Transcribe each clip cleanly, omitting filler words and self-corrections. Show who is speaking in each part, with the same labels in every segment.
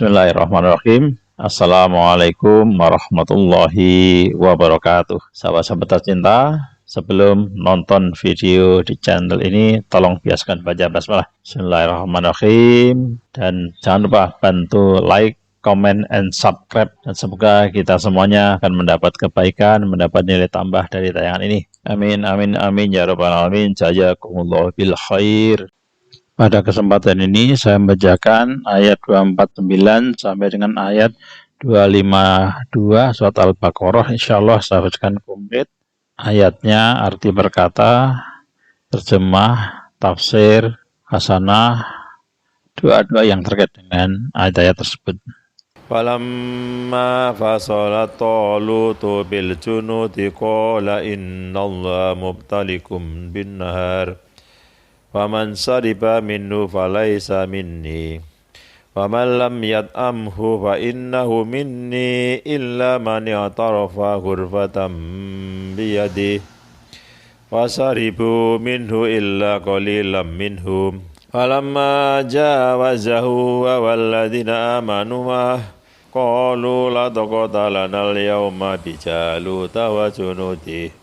Speaker 1: Bismillahirrahmanirrahim. Assalamualaikum warahmatullahi wabarakatuh. Sahabat-sahabat tercinta, sebelum nonton video di channel ini, tolong biasakan baca basmalah. Bismillahirrahmanirrahim. Dan jangan lupa bantu like, comment, and subscribe. Dan semoga kita semuanya akan mendapat kebaikan, mendapat nilai tambah dari tayangan ini. Amin, amin, amin, ya rabbal alamin. Jazakumullah bil khair. Pada kesempatan ini saya membacakan ayat 249 sampai dengan ayat 252 surat Al-Baqarah. Insyaallah saya bacakan komplit ayatnya, arti berkata, terjemah, tafsir, hasanah, doa-doa yang terkait dengan ayat-ayat tersebut.
Speaker 2: Falamma fasala Talutu bil junudi qala innallaha mubtalikum bin nahar faman sariba minhu falaysa minni waman lam yat'amhu fa innahu minni illa man yatarafa ghurfatan biyadihi fasaribu minhu illa qalilan minhum falamma jawazahu wa walladhina amanu qalu la taqata lana al-yawma bijaluta wa junudihi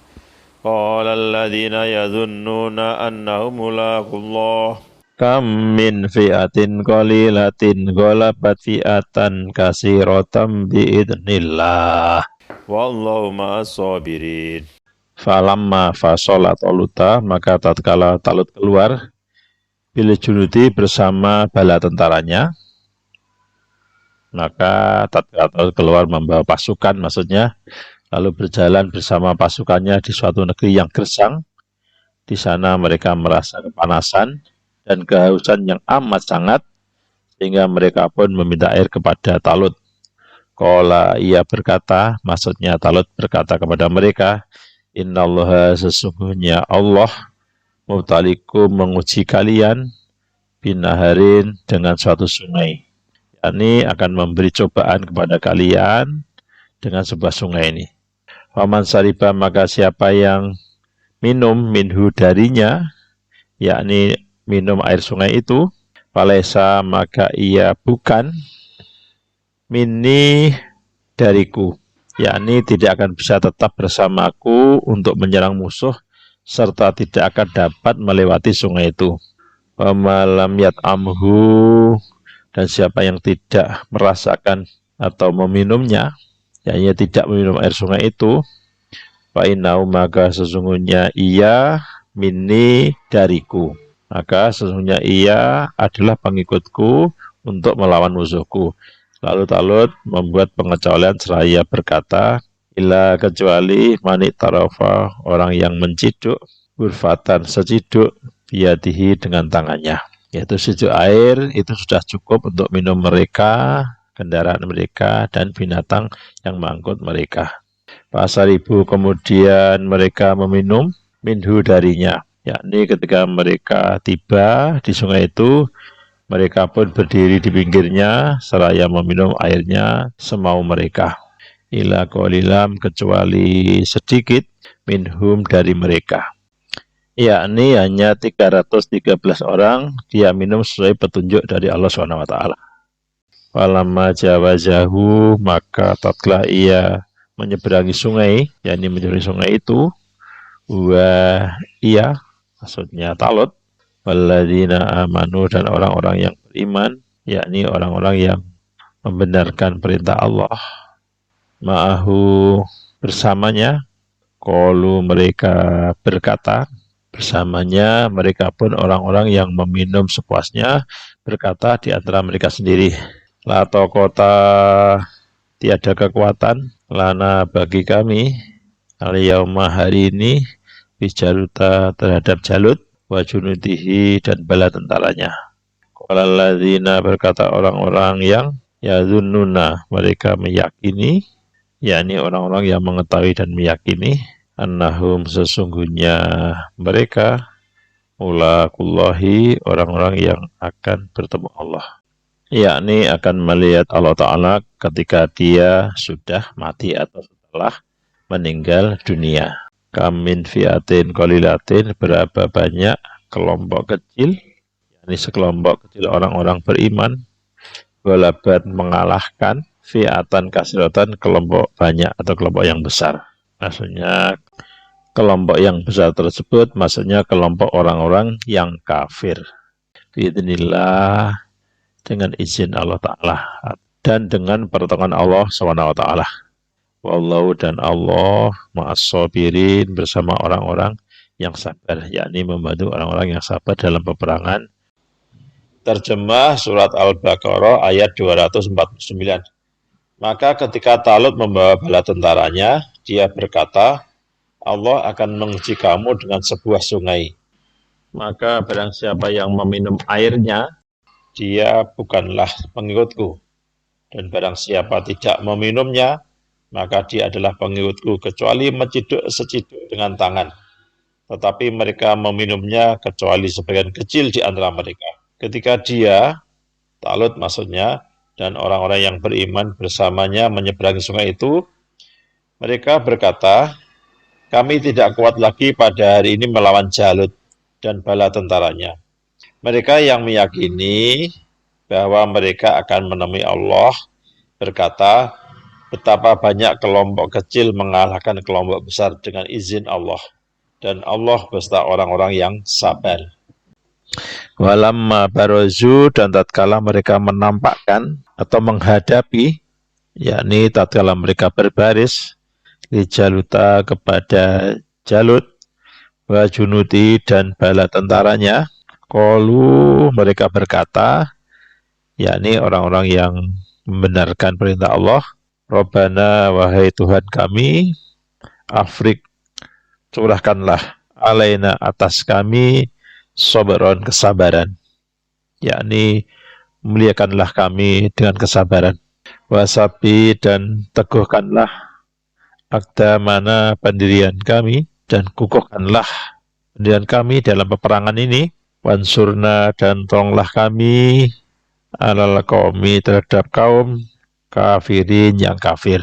Speaker 2: qala alladhina yadhunnuna annahum mulaqullah kam min fi'atin qalilatin ghalabat fi'atan katsiratan biidznillah wallahu ma'as sabirin. Falamma fasolat Taluta, maka tatkala Talut keluar bil junudi bersama bala tentaranya, maka tatkala Talut keluar membawa pasukan, maksudnya lalu berjalan bersama pasukannya di suatu negeri yang gersang. Di sana mereka merasa kepanasan dan kehausan yang amat sangat, sehingga mereka pun meminta air kepada Talut. Qala, ia berkata, maksudnya Talut berkata kepada mereka, innallaha, sesungguhnya Allah, mubtalikum, menguji kalian, binaharin, dengan suatu sungai. yakni akan memberi cobaan kepada kalian dengan sebuah sungai ini. Faman sariba, maka siapa yang minum minhu darinya, yakni minum air sungai itu, falaisa, maka ia bukan, minni, dariku, yakni tidak akan bisa tetap bersamaku untuk menyerang musuh, serta tidak akan dapat melewati sungai itu. Wamalam yat'amhu, dan siapa yang tidak merasakan atau meminumnya, yakni tidak meminum air sungai itu, fa'inau, maka sesungguhnya ia, minni, dariku, maka sesungguhnya ia adalah pengikutku untuk melawan musuhku. Lalu Talut membuat pengecualian seraya berkata, illa, kecuali manik tarafa, orang yang menciduk, ghurfatan, seciduk, biyadihi, dengan tangannya, yaitu seciduk air itu sudah cukup untuk minum mereka, kendaraan mereka, dan binatang yang mengangkut mereka. Fasaribu, kemudian mereka meminum, minhu, darinya, yakni ketika mereka tiba di sungai itu, mereka pun berdiri di pinggirnya seraya meminum airnya semau mereka. Ila qalilam, kecuali sedikit, minhum, dari mereka, yakni hanya 313 orang, dia minum sesuai petunjuk dari Allah SWT. Falamma jawazahu, maka tatkala ia menyeberangi sungai, yakni menyeberangi sungai itu, ia, maksudnya Talut, walladzina amanu, dan orang-orang yang beriman, yakni orang-orang yang membenarkan perintah Allah, ma'ahu, bersamanya, qalu, mereka berkata, bersamanya mereka pun orang-orang yang meminum sepuasnya, berkata di antara mereka sendiri, la taqata, tiada kekuatan, lana, bagi kami, al-yauma, hari ini, bijaluta, terhadap Jalut, wa junudihi, dan bala tentaranya. Qala alladzina, berkata orang-orang yang yadhunnuna, mereka meyakini, yakni orang-orang yang mengetahui dan meyakini, annahum, sesungguhnya mereka, mulaqullahi, orang-orang yang akan bertemu Allah, yakni akan melihat Allah Ta'ala ketika dia sudah mati atau setelah meninggal dunia. Kamin fiatin qalilatin, berapa banyak kelompok kecil, yakni sekelompok kecil orang-orang beriman, Golabat mengalahkan, fi'atan kasratan kelompok banyak atau kelompok yang besar. Maksudnya kelompok yang besar tersebut maksudnya kelompok orang-orang yang kafir. Biidznillah, dengan izin Allah Ta'ala dan dengan pertolongan Allah SWT. Wallahu, dan Allah ma'as-sabirin, bersama orang-orang yang sabar, yakni membantu orang-orang yang sabar dalam peperangan. Terjemah surat Al-Baqarah ayat 249. Maka ketika Talut membawa bala tentaranya, dia berkata, Allah akan menguji kamu dengan sebuah sungai. Maka barang siapa yang meminum airnya, dia bukanlah pengikutku. Dan barang siapa tidak meminumnya, maka dia adalah pengikutku, kecuali menciduk seciduk dengan tangan. Tetapi mereka meminumnya kecuali sebagian kecil di antara mereka. Ketika dia, Talut maksudnya, dan orang-orang yang beriman bersamanya menyeberangi sungai itu, mereka berkata, kami tidak kuat lagi pada hari ini melawan Jalut dan bala tentaranya. Mereka yang meyakini bahwa mereka akan menemui Allah berkata, betapa banyak kelompok kecil mengalahkan kelompok besar dengan izin Allah. Dan Allah beserta orang-orang yang sabar. Walamma barozu, dan tatkala mereka menampakkan atau menghadapi, yakni tatkala mereka berbaris, li Jaluta, kepada Jalut, wa junuti, dan bala tentaranya, qalu, mereka berkata, yakni orang-orang yang membenarkan perintah Allah, Rabbana, wahai Tuhan kami, afrik, curahkanlah alaina, atas kami, sabron, kesabaran, yakni muliakanlah kami dengan kesabaran, wasabi, dan teguhkanlah akdamana, pendirian kami, dan kukuhkanlah pendirian kami dalam peperangan ini, wansurna, dan tolonglah kami alal qaumi, terhadap kaum kafirin yang kafir,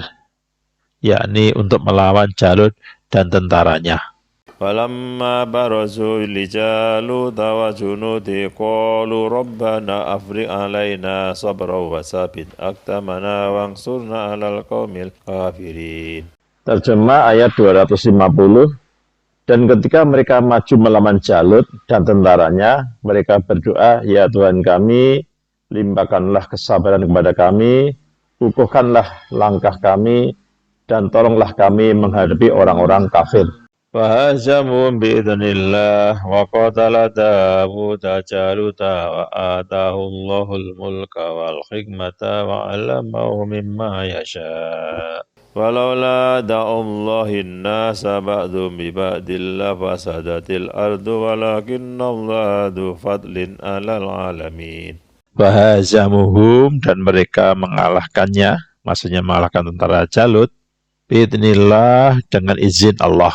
Speaker 2: yakni untuk melawan Jalut dan tentaranya. Falamma barazu li Jalut wa junudi qalu rabbana afriq alaina sabra wa sabit aqdamana wansurna alal qaumil kafirin. Terjemah ayat 250. Dan ketika mereka maju melawan Jalut dan tentaranya, mereka berdoa, ya Tuhan kami, limpahkanlah kesabaran kepada kami, kukuhkanlah langkah kami, dan tolonglah kami menghadapi orang-orang kafir. Fahazamu bi'idhnillah wa qatala Dawuda Jaluta wa atahullahul mulka wal hikmata wa 'allamahu mimma yasha. Walaula da'ullahin nasa ba'dhum bi ba'dil fasadatil ardu walakinnallaha dzu fadlin 'alal 'alamin. Fahazamuhum, dan mereka mengalahkannya, maksudnya mengalahkan tentara Jalut, bi'idznillah, dengan izin Allah.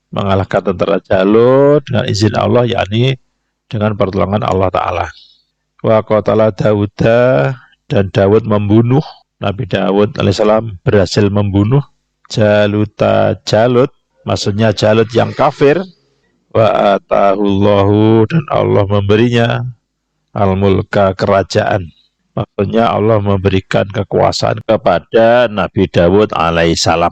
Speaker 2: Mengalahkan tentara Jalut dengan izin Allah, yakni dengan pertolongan Allah Ta'ala. Wa qatala Dawuda, dan Dawud membunuh, Nabi Dawud alaihissalam berhasil membunuh Jaluta, Jalut, maksudnya Jalut yang kafir. Wa atahullahu, dan Allah memberinya al-mulka, kerajaan. Maksudnya Allah memberikan kekuasaan kepada Nabi Dawud alaihissalam.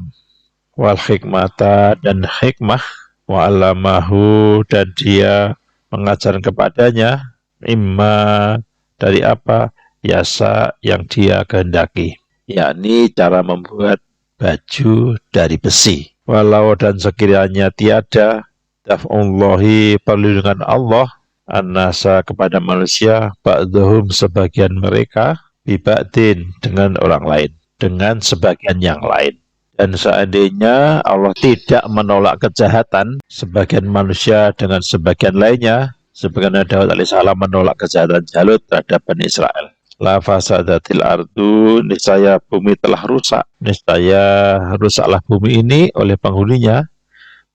Speaker 2: Wal hikmata, dan hikmah, wa 'allamahu, dan dia mengajar kepadanya, imma, dari apa, yasa, yang dia kehendaki, yakni cara membuat baju dari besi. Walau, dan sekiranya tiada, daf'ullahi, perlindungan Allah, an-nasa, kepada manusia, ba'dhum, sebagian mereka, biba'din, dengan orang lain, dengan sebagian yang lain. Dan seandainya Allah tidak menolak kejahatan sebagian manusia dengan sebagian lainnya, sebagaimana Daud alaihissalam menolak kejahatan Jalut terhadap Bani Israel, la fasadatil ardu, niscaya bumi telah rusak, niscaya rusaklah bumi ini oleh penghuninya.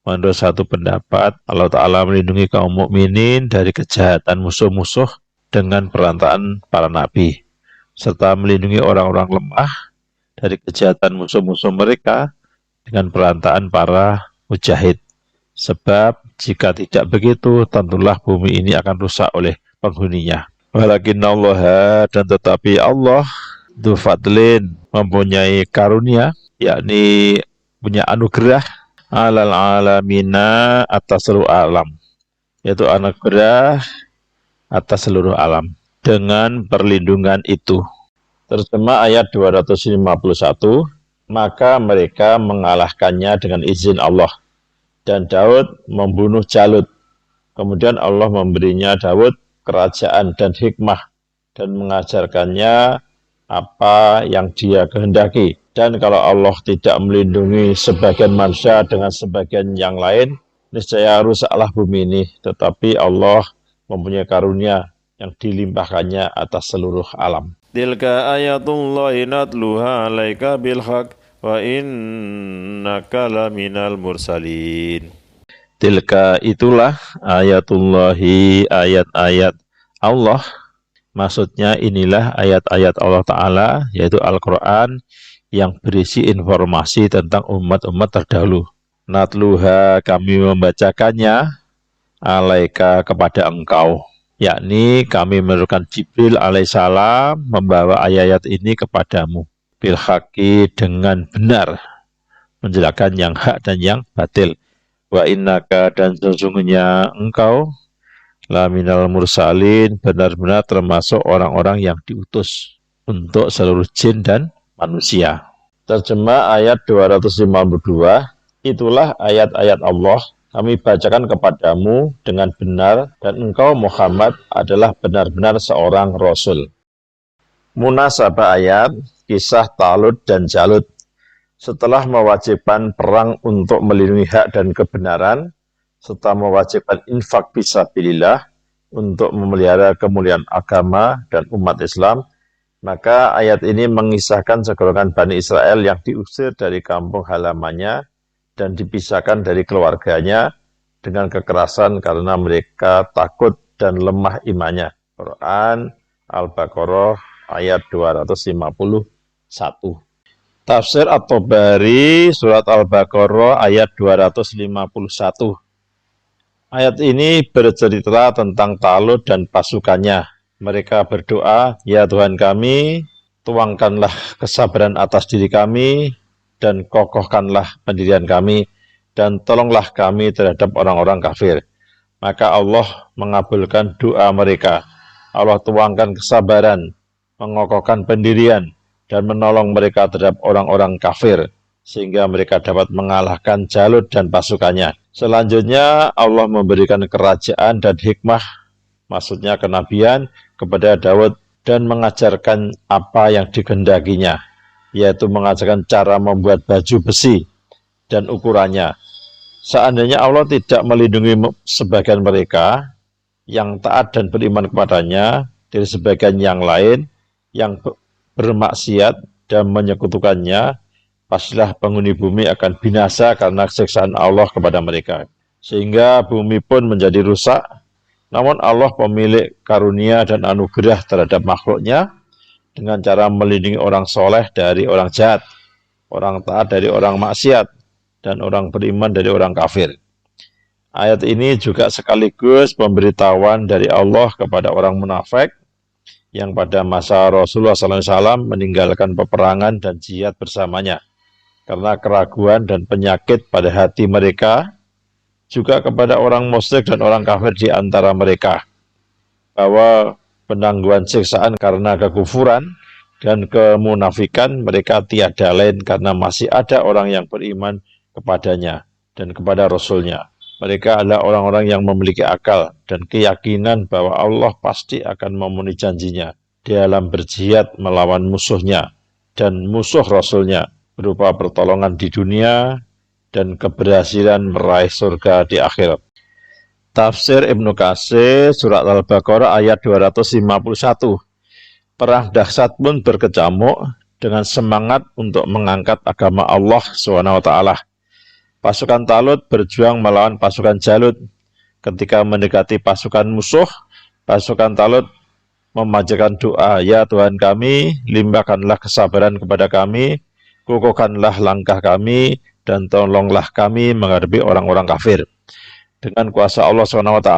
Speaker 2: Menurut satu pendapat, Allah Ta'ala melindungi kaum mukminin dari kejahatan musuh-musuh dengan perantaraan para nabi, serta melindungi orang-orang lemah dari kejahatan musuh-musuh mereka dengan perantaraan para mujahid. Sebab jika tidak begitu, tentulah bumi ini akan rusak oleh penghuninya. Walakinallaha, dan tetapi Allah du fadlin, mempunyai karunia, yakni punya anugerah, alal alamina, atas seluruh alam, yaitu anugerah atas seluruh alam dengan perlindungan itu. Terjemah ayat 251, maka mereka mengalahkannya dengan izin Allah, dan Daud membunuh Jalut. Kemudian Allah memberinya Daud kerajaan dan hikmah, dan mengajarkannya apa yang dia kehendaki. Dan kalau Allah tidak melindungi sebagian manusia dengan sebagian yang lain, niscaya rusaklah bumi ini. Tetapi Allah mempunyai karunia yang dilimpahkannya atas seluruh alam.
Speaker 1: Tilka ayatullahi natluha alaika bilhaq wa innaka laminal mursalin.
Speaker 2: Tilka, itulah ayatullahi, ayat-ayat Allah. Maksudnya inilah ayat-ayat Allah Ta'ala, yaitu Al-Quran yang berisi informasi tentang umat-umat terdahulu. Natluha, kami membacakannya, alaika, kepada engkau. Yakni kami menurunkan Jibril alaihissalam membawa ayat-ayat ini kepadamu. Bilhaqi, dengan benar, menjelaskan yang hak dan yang batil. Wa innaka, dan sesungguhnya engkau, laminal mursalin, benar-benar termasuk orang-orang yang diutus untuk seluruh jin dan manusia. Terjemah ayat 252, itulah ayat-ayat Allah, kami bacakan kepadamu dengan benar, dan engkau Muhammad adalah benar-benar seorang Rasul. Munasabah ayat, kisah Talut dan Jalut. Setelah mewajibkan perang untuk melindungi hak dan kebenaran, serta mewajibkan infak fisabilillah untuk memelihara kemuliaan agama dan umat Islam, maka ayat ini mengisahkan segolongan Bani Israel yang diusir dari kampung halamannya dan dipisahkan dari keluarganya dengan kekerasan karena mereka takut dan lemah imannya. Quran Al-Baqarah ayat 251. Tafsir At-Tabari surat Al-Baqarah ayat 251. Ayat ini bercerita tentang Talut dan pasukannya. Mereka berdoa, ya Tuhan kami, tuangkanlah kesabaran atas diri kami, dan kokohkanlah pendirian kami, dan tolonglah kami terhadap orang-orang kafir. Maka Allah mengabulkan doa mereka. Allah tuangkan kesabaran, mengokohkan pendirian, dan menolong mereka terhadap orang-orang kafir, sehingga mereka dapat mengalahkan Jalut dan pasukannya. Selanjutnya Allah memberikan kerajaan dan hikmah, maksudnya kenabian, kepada Daud dan mengajarkan apa yang dikehendakinya, yaitu mengajarkan cara membuat baju besi dan ukurannya. Seandainya Allah tidak melindungi sebagian mereka yang taat dan beriman kepadanya dari sebagian yang lain yang bermaksiat dan menyekutukannya, pastilah penghuni bumi akan binasa karena siksaan Allah kepada mereka, sehingga bumi pun menjadi rusak. Namun Allah pemilik karunia dan anugerah terhadap makhluknya dengan cara melindungi orang soleh dari orang jahat, orang taat dari orang maksiat, dan orang beriman dari orang kafir. Ayat ini juga sekaligus pemberitahuan dari Allah kepada orang munafik yang pada masa Rasulullah SAW meninggalkan peperangan dan jihad bersamanya karena keraguan dan penyakit pada hati mereka, juga kepada orang musyrik dan orang kafir di antara mereka, bahwa penangguhan siksaan karena kekufuran dan kemunafikan mereka tiada lain karena masih ada orang yang beriman kepadanya dan kepada Rasulnya. Mereka adalah orang-orang yang memiliki akal dan keyakinan bahwa Allah pasti akan memenuhi janjinya dalam berjihad melawan musuhnya dan musuh Rasulnya, berupa pertolongan di dunia dan keberhasilan meraih surga di akhirat. Tafsir Ibnu Katsir surat Al-Baqarah ayat 251. Perang dahsyat pun berkecamuk dengan semangat untuk mengangkat agama Allah SWT. Pasukan Talut berjuang melawan pasukan Jalut. Ketika mendekati pasukan musuh, pasukan Talut memanjatkan doa, ya Tuhan kami, limpahkanlah kesabaran kepada kami, kokohkanlah langkah kami, dan tolonglah kami menghadapi orang-orang kafir. Dengan kuasa Allah SWT,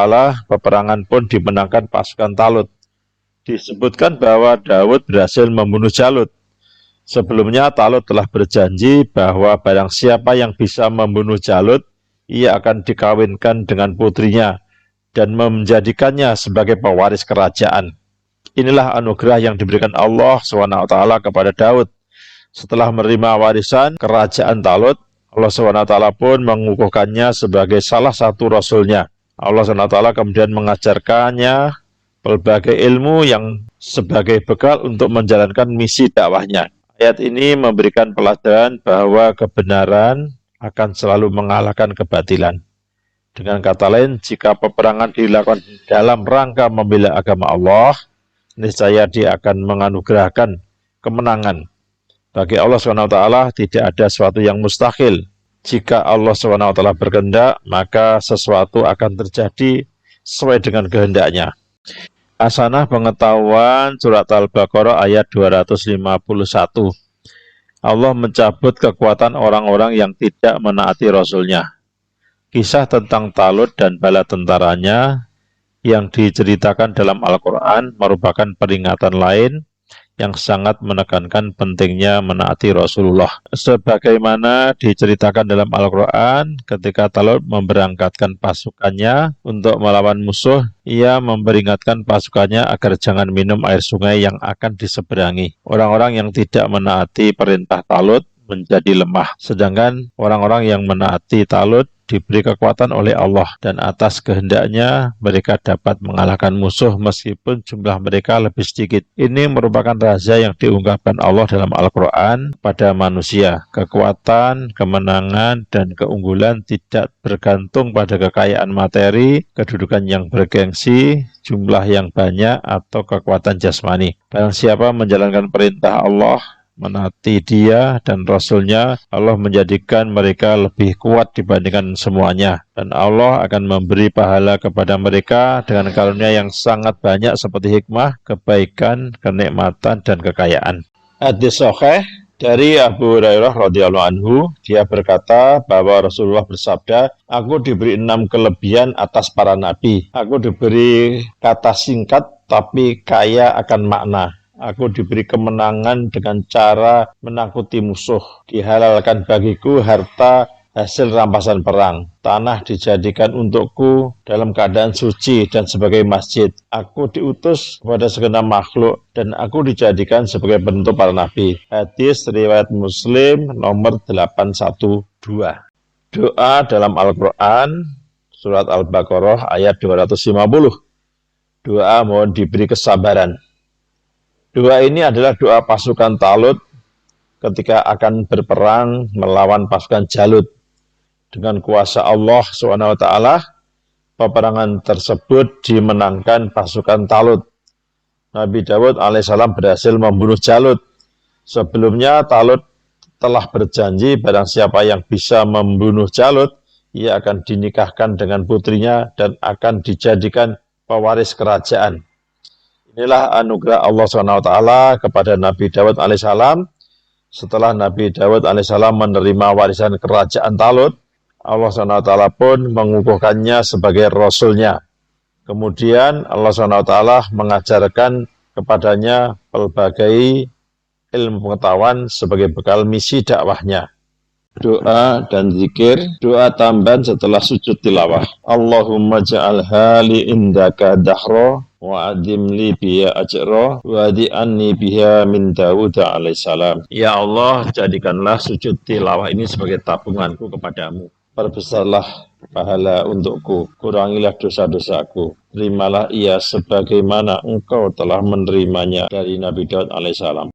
Speaker 2: peperangan pun dimenangkan pasukan Talut. disebutkan bahwa Daud berhasil membunuh Jalut. Sebelumnya Talut telah berjanji bahwa barang siapa yang bisa membunuh Jalut, ia akan dikawinkan dengan putrinya dan menjadikannya sebagai pewaris kerajaan. Inilah anugerah yang diberikan Allah SWT kepada Daud. Setelah menerima warisan kerajaan Talut, Allah SWT pun mengukuhkannya sebagai salah satu rasulnya. Allah SWT kemudian mengajarkannya berbagai ilmu yang sebagai bekal untuk menjalankan misi dakwahnya. Ayat ini memberikan pelajaran bahwa kebenaran akan selalu mengalahkan kebatilan. Dengan kata lain, jika peperangan dilakukan dalam rangka membela agama Allah, niscaya Dia akan menganugerahkan kemenangan. Bagi Allah SWT tidak ada sesuatu yang mustahil. Jika Allah SWT berkehendak, maka sesuatu akan terjadi sesuai dengan kehendaknya. Hasanah pengetahuan surat Al-Baqarah ayat 251. Allah mencabut kekuatan orang-orang yang tidak menaati Rasulnya. Kisah tentang Talut dan bala tentaranya yang diceritakan dalam Al-Quran merupakan peringatan lain yang sangat menekankan pentingnya menaati Rasulullah. Sebagaimana diceritakan dalam Al-Quran, ketika Talut memberangkatkan pasukannya untuk melawan musuh, ia memperingatkan pasukannya agar jangan minum air sungai yang akan diseberangi. Orang-orang yang tidak menaati perintah Talut menjadi lemah, sedangkan orang-orang yang menaati Talut diberi kekuatan oleh Allah, dan atas kehendaknya mereka dapat mengalahkan musuh meskipun jumlah mereka lebih sedikit. Ini merupakan rahasia yang diungkapkan Allah dalam Al-Quran pada manusia. Kekuatan, kemenangan, dan keunggulan tidak bergantung pada kekayaan materi, kedudukan yang bergengsi, jumlah yang banyak, atau kekuatan jasmani. Barang siapa menjalankan perintah Allah, menaati Dia dan Rasulnya, Allah menjadikan mereka lebih kuat dibandingkan semuanya, dan Allah akan memberi pahala kepada mereka dengan karunia yang sangat banyak seperti hikmah, kebaikan, kenikmatan, dan kekayaan. Hadis sahih dari Abu Hurairah radhiyallahu anhu, dia berkata bahwa Rasulullah bersabda, "Aku diberi 6 kelebihan atas para nabi. Aku diberi kata singkat tapi kaya akan makna. Aku diberi kemenangan dengan cara menakuti musuh. Dihalalkan bagiku harta hasil rampasan perang. Tanah dijadikan untukku dalam keadaan suci dan sebagai masjid. Aku diutus kepada segenap makhluk dan aku dijadikan sebagai penutup para nabi." Hadis riwayat Muslim nomor 812. Doa dalam Al-Quran surat Al-Baqarah ayat 250. Doa mohon diberi kesabaran. Doa ini adalah doa pasukan Talut ketika akan berperang melawan pasukan Jalut. Dengan kuasa Allah SWT, peperangan tersebut dimenangkan pasukan Talut. Nabi Daud alaihissalam berhasil membunuh Jalut. Sebelumnya Talut telah berjanji barang siapa yang bisa membunuh Jalut, ia akan dinikahkan dengan putrinya dan akan dijadikan pewaris kerajaan. Inilah anugerah Allah SWT kepada Nabi Daud alaihissalam. Setelah Nabi Daud alaihissalam menerima warisan kerajaan Talut, Allah SWT pun mengukuhkannya sebagai Rasulnya. Kemudian Allah SWT mengajarkan kepadanya pelbagai ilmu pengetahuan sebagai bekal misi dakwahnya. Doa dan zikir, doa tambahan setelah sujud tilawah. Allahumma ja'al hali indaka dahra wa adim li biha ajra wa adi anni biha min Dawud alaihissalam. Ya Allah, jadikanlah sujud tilawah ini sebagai tabunganku kepadamu. Perbesarlah pahala untukku, kurangilah dosa-dosaku. Terimalah ia sebagaimana engkau telah menerimanya dari Nabi Daud alaihissalam.